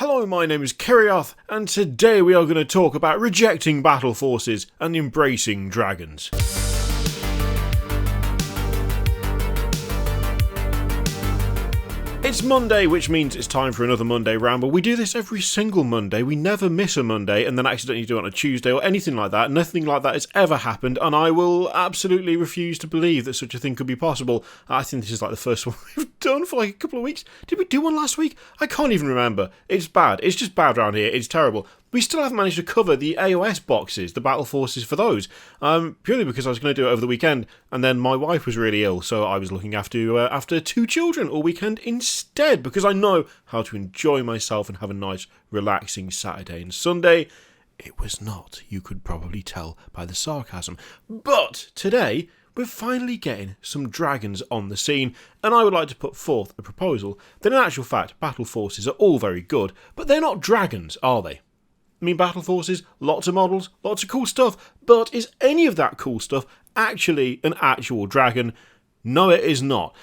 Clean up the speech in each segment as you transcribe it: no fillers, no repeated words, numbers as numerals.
Hello, my name is Kirioth, and today we are going to talk about rejecting Battleforces and embracing dragons. It's Monday, which means it's time for another Monday Ramble. We do this every single Monday. We never miss a Monday and then accidentally do it on a Tuesday or anything like that. Nothing like that has ever happened, and I will absolutely refuse to believe that such a thing could be possible. I think this is like the first one we've done for like a couple of weeks. Did we do one last week? I can't even remember. It's bad. It's just bad around here. It's terrible. We still haven't managed to cover the AOS boxes, the Battleforces for those, purely because I was going to do it over the weekend, and then my wife was really ill, so I was looking after two children all weekend instead, because I know how to enjoy myself and have a nice, relaxing Saturday and Sunday. It was not, you could probably tell by the sarcasm. But today, we're finally getting some dragons on the scene, and I would like to put forth a proposal that in actual fact, Battleforces are all very good, but they're not dragons, are they? I mean, Battleforces, lots of models, lots of cool stuff, but is any of that cool stuff actually an actual dragon? No, it is not.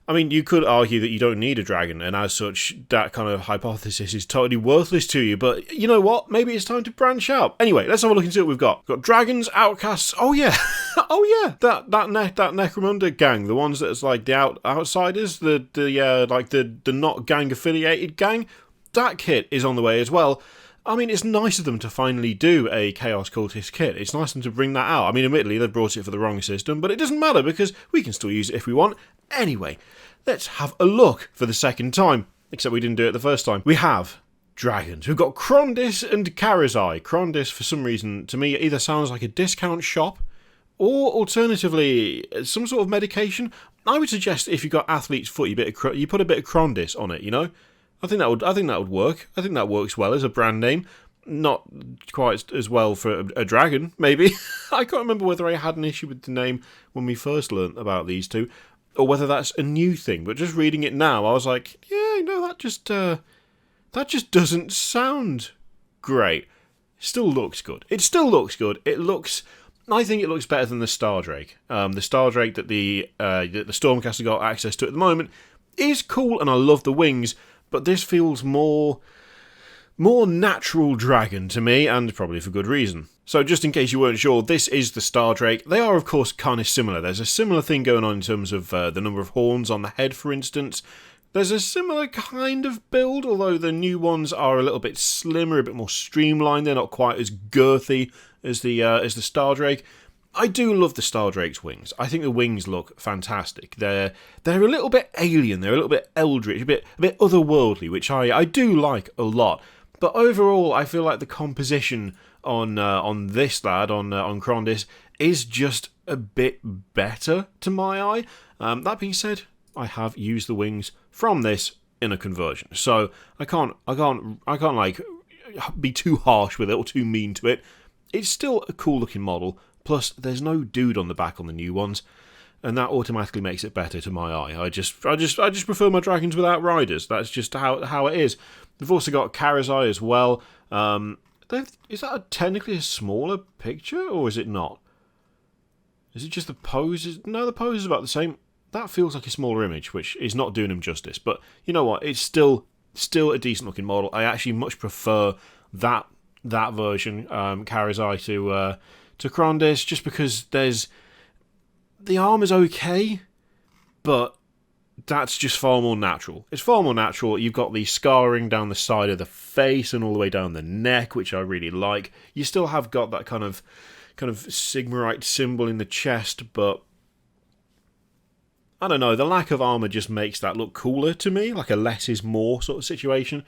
I mean, you could argue that you don't need a dragon, and as such, that kind of hypothesis is totally worthless to you, but you know what? Maybe it's time to branch out. Anyway, let's have a look and see what we've got. We've got dragons, outcasts, oh yeah, that Necromunda gang, the ones that's like the outsiders, the not gang affiliated gang, that kit is on the way as well. I mean, it's nice of them to finally do a Chaos Cultist kit. It's nice of them to bring that out. I mean, admittedly, they brought it for the wrong system, but it doesn't matter because we can still use it if we want. Anyway, let's have a look for the second time. Except we didn't do it the first time. We have dragons. We've got Krondis and Karazai. Krondis, for some reason, to me, either sounds like a discount shop or alternatively, some sort of medication. I would suggest if you've got athlete's foot, you put a bit of Krondis on it, you know? I think that would work. I think that works well as a brand name. Not quite as well for a dragon, maybe. I can't remember whether I had an issue with the name when we first learnt about these two, or whether that's a new thing. But just reading it now, I was like, yeah, no, that just doesn't sound great. Still looks good. It still looks good. I think it looks better than the Stardrake. The Stardrake that the Stormcaster got access to at the moment is cool, and I love the wings. But this feels more natural dragon to me, and probably for good reason. So just in case you weren't sure, this is the Stardrake. They are, of course, kind of similar. There's a similar thing going on in terms of the number of horns on the head, for instance. There's a similar kind of build, although the new ones are a little bit slimmer, a bit more streamlined. They're not quite as girthy as the Stardrake. I do love the Stardrake's wings. I think the wings look fantastic. They're a little bit alien. They're a little bit eldritch, a bit otherworldly, which I do like a lot. But overall, I feel like the composition on this lad, on Krondis, is just a bit better to my eye. That being said, I have used the wings from this in a conversion, so I can't like be too harsh with it or too mean to it. It's still a cool looking model. Plus, there's no dude on the back on the new ones, and that automatically makes it better to my eye. I just prefer my dragons without riders. That's just how it is. We've also got Karazai as well. Is that technically a smaller picture, or is it not? Is it just the pose? No, the pose is about the same. That feels like a smaller image, which is not doing him justice. But you know what? It's still a decent looking model. I actually much prefer that version, Karazai to Krondis, just because the armour's okay, but that's just far more natural. It's far more natural. You've got the scarring down the side of the face and all the way down the neck, which I really like. You still have got that kind of Sigmarite symbol in the chest, but I don't know, the lack of armour just makes that look cooler to me, like a less is more sort of situation,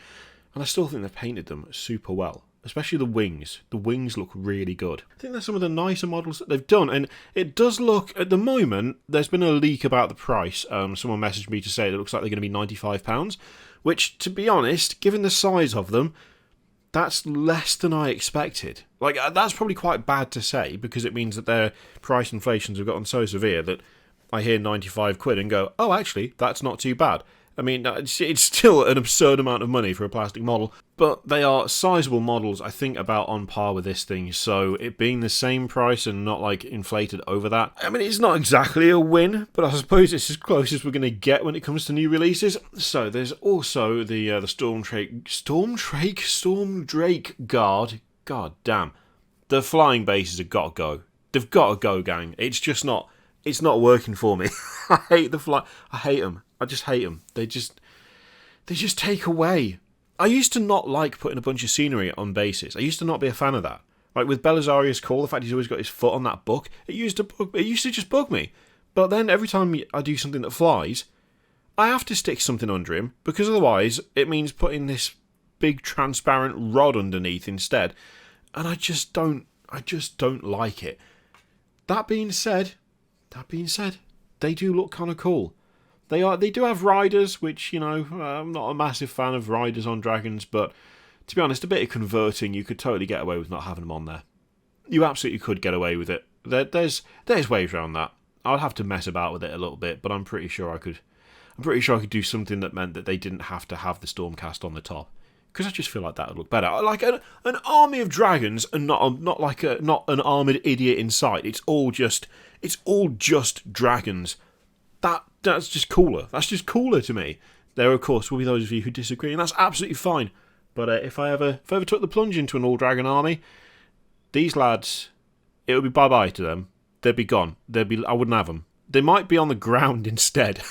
and I still think they've painted them super well. Especially the wings. The wings look really good. I think they're some of the nicer models that they've done. And it does look, at the moment, there's been a leak about the price. Someone messaged me to say it looks like they're going to be £95. Which, to be honest, given the size of them, that's less than I expected. Like, that's probably quite bad to say, because it means that their price inflations have gotten so severe that I hear 95 quid and go, oh, actually, that's not too bad. I mean, it's still an absurd amount of money for a plastic model, but they are sizable models, I think about on par with this thing, so it being the same price and not like inflated over that, I mean, it's not exactly a win, but I suppose it's as close as we're going to get when it comes to new releases. So there's also the Stormdrake Guard. God damn. The flying bases have got to go. They've got to go, gang. It's not working for me. I hate I hate them. I just hate them. They just take away. I used to not like putting a bunch of scenery on bases. I used to not be a fan of that. Like with Belisarius Call, the fact he's always got his foot on that book, it used to just bug me. But then every time I do something that flies, I have to stick something under him, because otherwise it means putting this big transparent rod underneath instead. And I just don't like it. That being said, they do look kind of cool. They do have riders, which, you know, I'm not a massive fan of riders on dragons, but to be honest, a bit of converting, you could totally get away with not having them on there. You absolutely could get away with it. There's ways around that. I'd have to mess about with it a little bit, but I'm pretty sure I could do something that meant that they didn't have to have the Stormcast on the top. Because I just feel like that would look better. Like an army of dragons, and not an armoured idiot in sight. It's all just dragons. That's just cooler. That's just cooler to me. There, of course, will be those of you who disagree, and that's absolutely fine. But if I ever took the plunge into an all-dragon army, these lads, it would be bye-bye to them. They'd be gone. I wouldn't have them. They might be on the ground instead.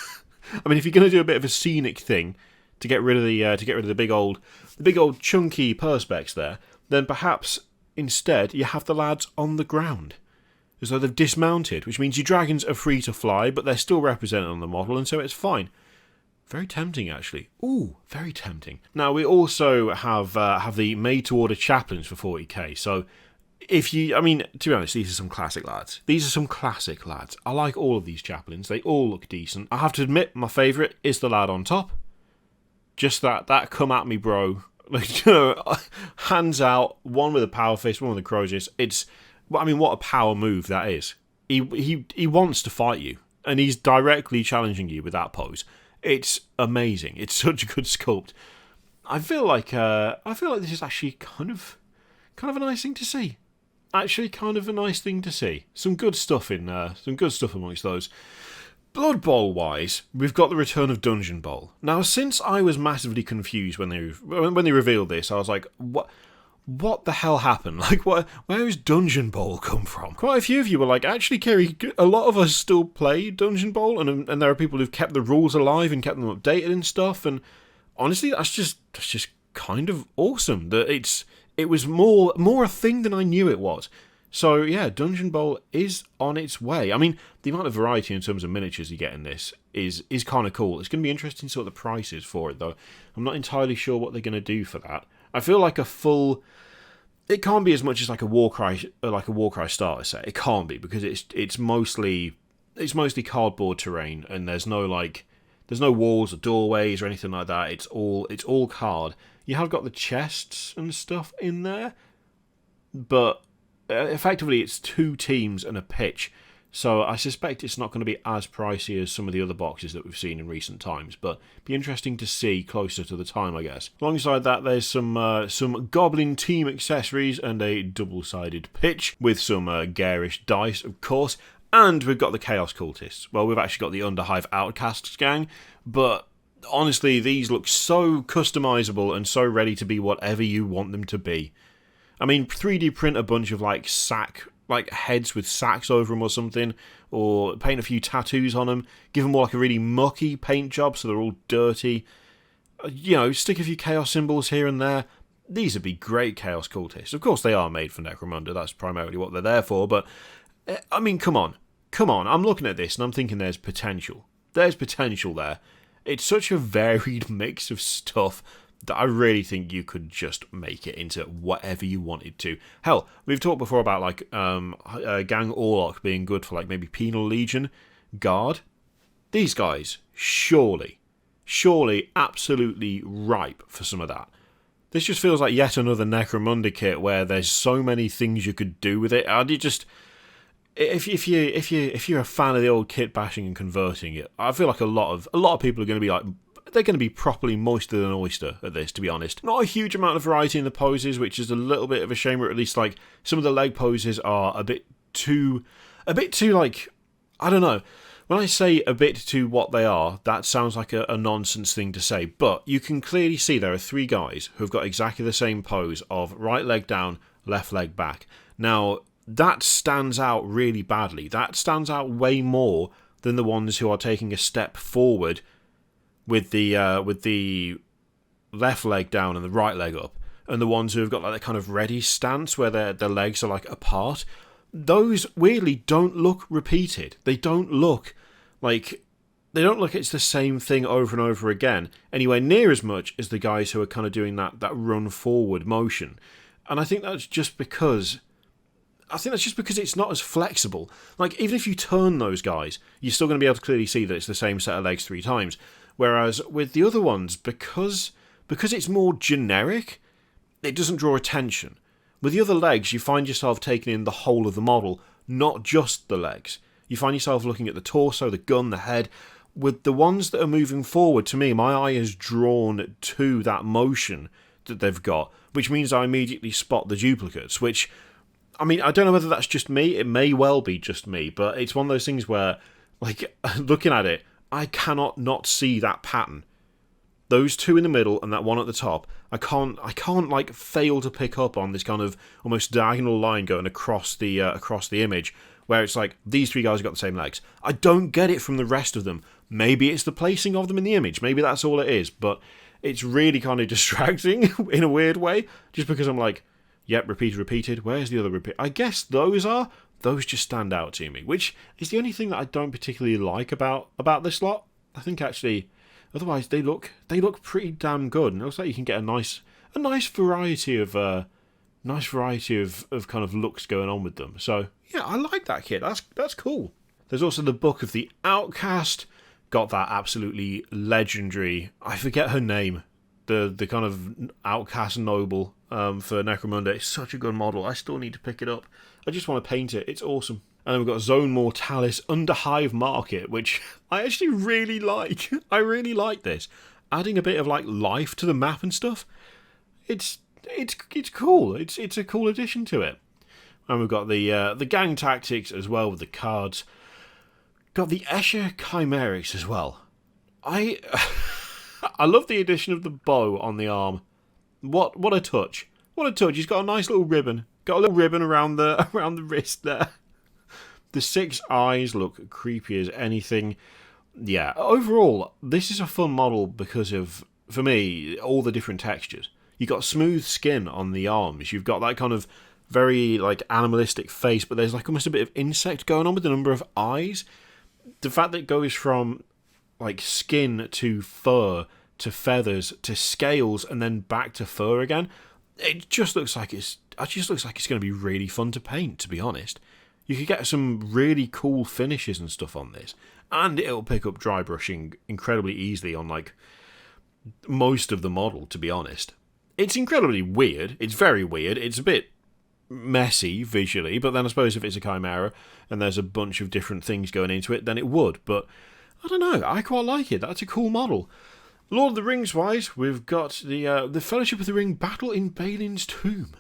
I mean, if you're going to do a bit of a scenic thing to get rid of the big old chunky perspex there, then perhaps instead you have the lads on the ground, as though they've dismounted, which means your dragons are free to fly, but they're still represented on the model, and so it's fine. Very tempting, actually. Ooh, very tempting. Now, we also have the made-to-order Chaplains for 40k, so to be honest, these are some classic lads. I like all of these Chaplains. They all look decent. I have to admit, my favourite is the lad on top. Just that come at me, bro. Like, you know, hands out, one with a power fist, one with a crow's. What a power move that is. He wants to fight you, and he's directly challenging you with that pose. It's amazing. It's such a good sculpt. I feel like this is actually kind of a nice thing to see. Actually, kind of a nice thing to see. Some good stuff amongst those. Blood Bowl wise, we've got the return of Dungeon Bowl. Now, since I was massively confused when they revealed this, I was like, what the hell happened? Like, where has Dungeon Bowl come from? Quite a few of you were like, actually, Kerry, a lot of us still play Dungeon Bowl, and there are people who've kept the rules alive and kept them updated and stuff. And honestly, that's just kind of awesome. That it was more a thing than I knew it was. So yeah, Dungeon Bowl is on its way. I mean, the amount of variety in terms of miniatures you get in this is kind of cool. It's going to be interesting to see what the price is for it, though. I'm not entirely sure what they're going to do for that. I feel like it can't be as much as like a Warcry starter set. It can't be, because it's mostly cardboard terrain, and there's no walls or doorways or anything like that. It's all card. You have got the chests and stuff in there, but effectively it's 2 teams and a pitch. So I suspect it's not going to be as pricey as some of the other boxes that we've seen in recent times, but be interesting to see closer to the time, I guess. Alongside that, there's some Goblin team accessories and a double-sided pitch with some garish dice, of course, and we've got the Chaos Cultists. Well, we've actually got the Underhive Outcasts gang, but honestly, these look so customizable and so ready to be whatever you want them to be. I mean, 3D print a bunch of heads with sacks over them or something, or paint a few tattoos on them, give them more like a really mucky paint job so they're all dirty. You know, stick a few chaos symbols here and there. These would be great Chaos Cultists. Of course, they are made for Necromunda, that's primarily what they're there for, but I mean, come on. I'm looking at this and I'm thinking there's potential. There's potential there. It's such a varied mix of stuff that I really think you could just make it into whatever you wanted to. Hell, we've talked before about Gang Orlok being good for maybe Penal Legion, Guard. These guys, surely absolutely ripe for some of that. This just feels like yet another Necromunda kit where there's so many things you could do with it. If you're a fan of the old kit bashing and converting it, I feel like a lot of people are going to be they're going to be properly moister than an oyster at this, to be honest. Not a huge amount of variety in the poses, which is a little bit of a shame, or at least like some of the leg poses are a bit too like, I don't know. When I say a bit to what they are, that sounds like a nonsense thing to say, but you can clearly see there are 3 guys who've got exactly the same pose of right leg down, left leg back. Now, that stands out really badly. That stands out way more than the ones who are taking a step forward with the left leg down and the right leg up, and the ones who have got like that kind of ready stance where their legs are like apart. Those weirdly don't look repeated. They don't look it's the same thing over and over again, anywhere near as much as the guys who are kind of doing that run forward motion. And I think that's just because it's not as flexible. Like, even if you turn those guys, you're still going to be able to clearly see that it's the same set of legs 3 times. Whereas with the other ones, because it's more generic, it doesn't draw attention. With the other legs, you find yourself taking in the whole of the model, not just the legs. You find yourself looking at the torso, the gun, the head. With the ones that are moving forward, to me, my eye is drawn to that motion that they've got, which means I immediately spot the duplicates, which, I mean, I don't know whether that's just me. It may well be just me, but it's one of those things where, like, looking at it, I cannot not see that pattern. Those 2 in the middle and that one at the top, I can't like fail to pick up on this kind of almost diagonal line going across the image, where it's like these 3 guys have got the same legs. I don't get it from the rest of them. Maybe it's the placing of them in the image. Maybe that's all it is, but it's really kind of distracting in a weird way, just because I'm like, yep, repeated. Where's the other repeat? I guess those just stand out to me, which is the only thing that I don't particularly like about this lot. I think actually, otherwise they look pretty damn good, and it looks like you can get a nice variety of kind of looks going on with them. So yeah, I like that kit. That's cool. There's also the Book of the Outcast. Got that absolutely legendary, I forget her name, the kind of outcast noble for Necromunda. It's such a good model. I still need to pick it up. I just want to paint it. It's awesome. And then we've got Zone Mortalis Underhive Market, which I actually really like. I really like this. Adding a bit of like life to the map and stuff. It's cool. It's a cool addition to it. And we've got the gang tactics as well with the cards. Got the Escher Chimera as well. I love the addition of the bow on the arm. What a touch. What a touch. He's got a nice little ribbon. Got a little ribbon around the wrist there. The 6 eyes look creepy as anything. Yeah, overall, this is a fun model because of, for me, all the different textures. You've got smooth skin on the arms. You've got that kind of very like animalistic face, but there's like almost a bit of insect going on with the number of eyes. The fact that it goes from like skin to fur to feathers to scales and then back to fur again, it just looks like it's going to be really fun to paint, to be honest. You could get some really cool finishes and stuff on this, and it'll pick up dry brushing incredibly easily on like most of the model, to be honest. It's incredibly weird. It's very weird. It's a bit messy visually, but then I suppose if it's a Chimera and there's a bunch of different things going into it, then it would. But I don't know. I quite like it. That's a cool model. Lord of the Rings wise, we've got the Fellowship of the Ring Battle in Balin's Tomb.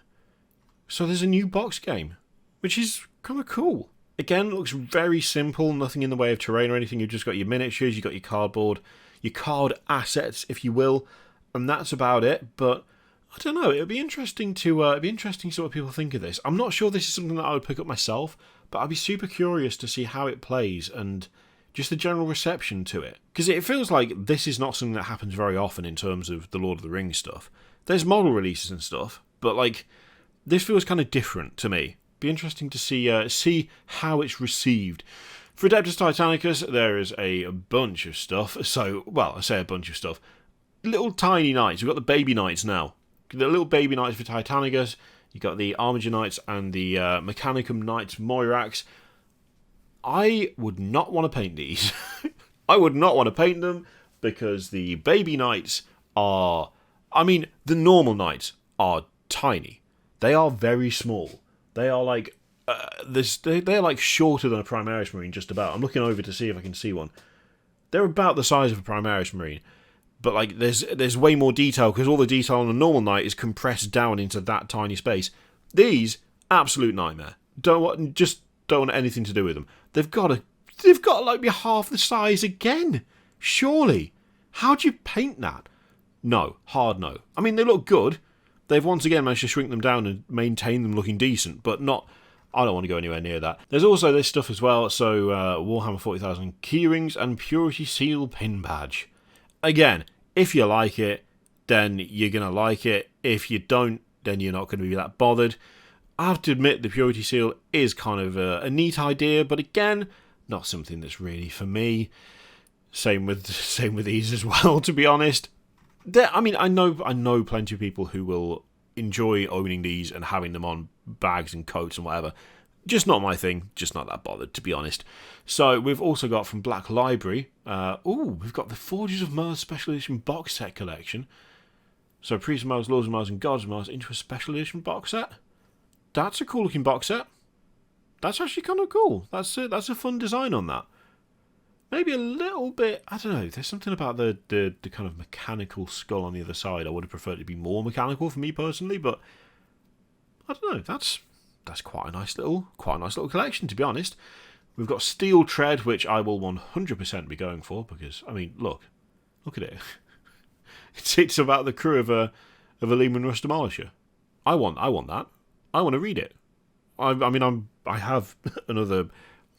So there's a new box game, which is kind of cool. Again, looks very simple, nothing in the way of terrain or anything. You've just got your miniatures, you've got your cardboard, your card assets, if you will, and that's about it. But I don't know. It'd be interesting to see what people think of this. I'm not sure this is something that I would pick up myself, but I'd be super curious to see how it plays and just the general reception to it. Because it feels like this is not something that happens very often in terms of the Lord of the Rings stuff. There's model releases and stuff, but like this feels kind of different to me. Be interesting to see how it's received. For Adeptus Titanicus, there is a bunch of stuff. So, well, I say a bunch of stuff. Little tiny knights. We've got the baby knights now. The little baby knights for Titanicus. You've got the Armiger Knights and the Mechanicum Knights Moirax. I would not want to paint these. I would not want to paint them because the baby knights are... I mean, the normal knights are tiny. They are very small. They are like... they're like shorter than a Primaris Marine, just about. I'm looking over to see if I can see one. They're about the size of a Primaris Marine. but like there's way more detail because all the detail on a normal knight is compressed down into that tiny space. These, absolute nightmare. Don't want anything to do with them. They've got to like be half the size again. Surely, how do you paint that? No, hard no. I mean, they look good. They've once again managed to shrink them down and maintain them looking decent, but not. I don't want to go anywhere near that. There's also this stuff as well, so Warhammer 40,000 keyrings and Purity Seal pin badge. Again, if you like it, then you're going to like it. If you don't, then you're not going to be that bothered. I have to admit the Purity Seal is kind of a neat idea, but again, not something that's really for me. Same with these as well, to be honest. I mean, I know plenty of people who will enjoy owning these and having them on bags and coats and whatever. Just not my thing. Just not that bothered, to be honest. So we've also got from Black Library. We've got the Forges of Mars Special Edition box set collection. So Priests of Mars, Lords of Mars, and Gods of Mars into a special edition box set. That's a cool looking box set. That's actually kind of cool. That's a fun design on that. Maybe a little bit, I don't know, there's something about the kind of mechanical skull on the other side. I would have preferred it to be more mechanical for me personally, but I don't know, that's quite a nice little collection, to be honest. We've got Steel Tread, which I will 100% be going for, because, I mean, look at it. It's about the crew of a Lehman Russ Demolisher. I want that. I want to read it. I have another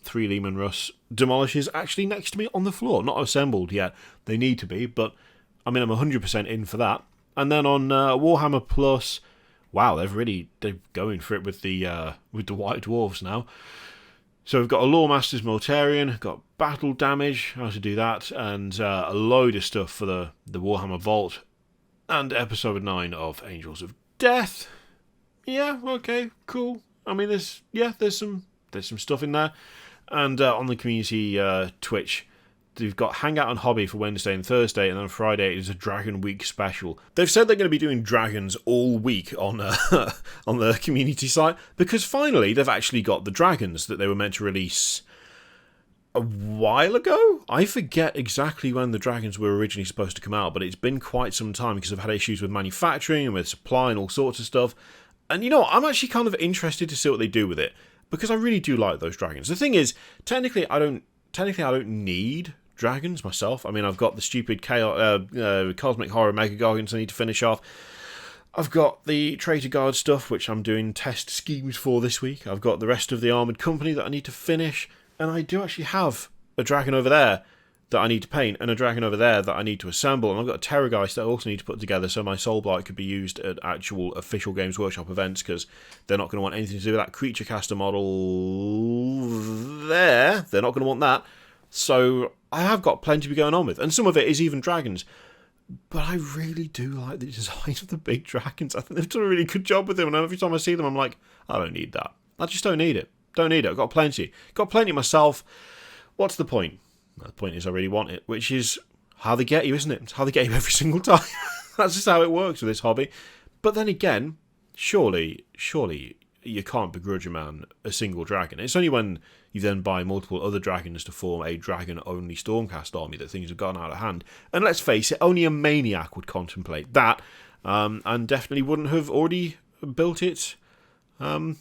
3 Lehman Russ Demolishers actually next to me on the floor. Not assembled yet. They need to be, but I mean, I'm 100% in for that. And then on Warhammer Plus, wow, they're going for it with the White Dwarves now. So we've got a Lawmaster's Mortarion, got Battle Damage, how to do that, and a load of stuff for the Warhammer Vault, and Episode 9 of Angels of Death. Yeah, okay, cool. I mean, there's some stuff in there. And on the community Twitch, they've got Hangout and Hobby for Wednesday and Thursday, and then Friday is a Dragon Week special. They've said they're going to be doing dragons all week on on the community site, because finally they've actually got the dragons that they were meant to release a while ago. I forget exactly when the dragons were originally supposed to come out, but it's been quite some time because I've had issues with manufacturing and with supply and all sorts of stuff. And you know what? I'm actually kind of interested to see what they do with it, because I really do like those dragons. The thing is, technically I don't need dragons myself. I mean, I've got the stupid Cosmic Horror Mega Gargants I need to finish off. I've got the Traitor Guard stuff, which I'm doing test schemes for this week. I've got the rest of the Armoured Company that I need to finish. And I do actually have a dragon over there that I need to paint, and a dragon over there that I need to assemble, and I've got a Terrorgeist that I also need to put together so my Soulblight could be used at actual official Games Workshop events, because they're not going to want anything to do with that Creature Caster model there. They're not going to want that. So I have got plenty to be going on with, and some of it is even dragons. But I really do like the design of the big dragons. I think they've done a really good job with them, and every time I see them I'm like, I don't need that. I just don't need it. I've got plenty. Got plenty myself. What's the point? The point is I really want it, which is how they get you, isn't it? It's how they get you every single time. That's just how it works with this hobby. But then again, surely you can't begrudge a man a single dragon. It's only when you then buy multiple other dragons to form a dragon-only Stormcast army that things have gone out of hand. And let's face it, only a maniac would contemplate that, and definitely wouldn't have already built it in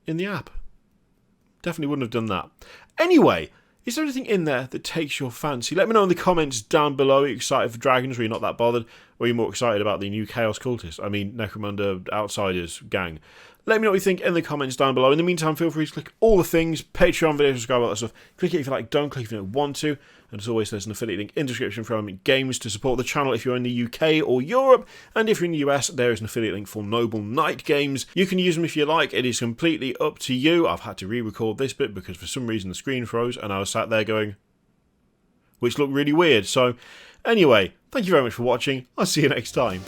the app. Definitely wouldn't have done that. Anyway, is there anything in there that takes your fancy? Let me know in the comments down below. Are you excited for dragons, or are you not that bothered? Or are you more excited about the new Chaos Cultists? I mean, Necromunda Outsiders gang. Let me know what you think in the comments down below. In the meantime, feel free to click all the things. Patreon videos, subscribe, all that stuff. Click it if you like, don't click if you don't want to. And as always, there's an affiliate link in the description for Element Games to support the channel if you're in the UK or Europe. And if you're in the US, there is an affiliate link for Noble Knight Games. You can use them if you like. It is completely up to you. I've had to re-record this bit because for some reason the screen froze and I was sat there going, which looked really weird. So anyway, thank you very much for watching. I'll see you next time.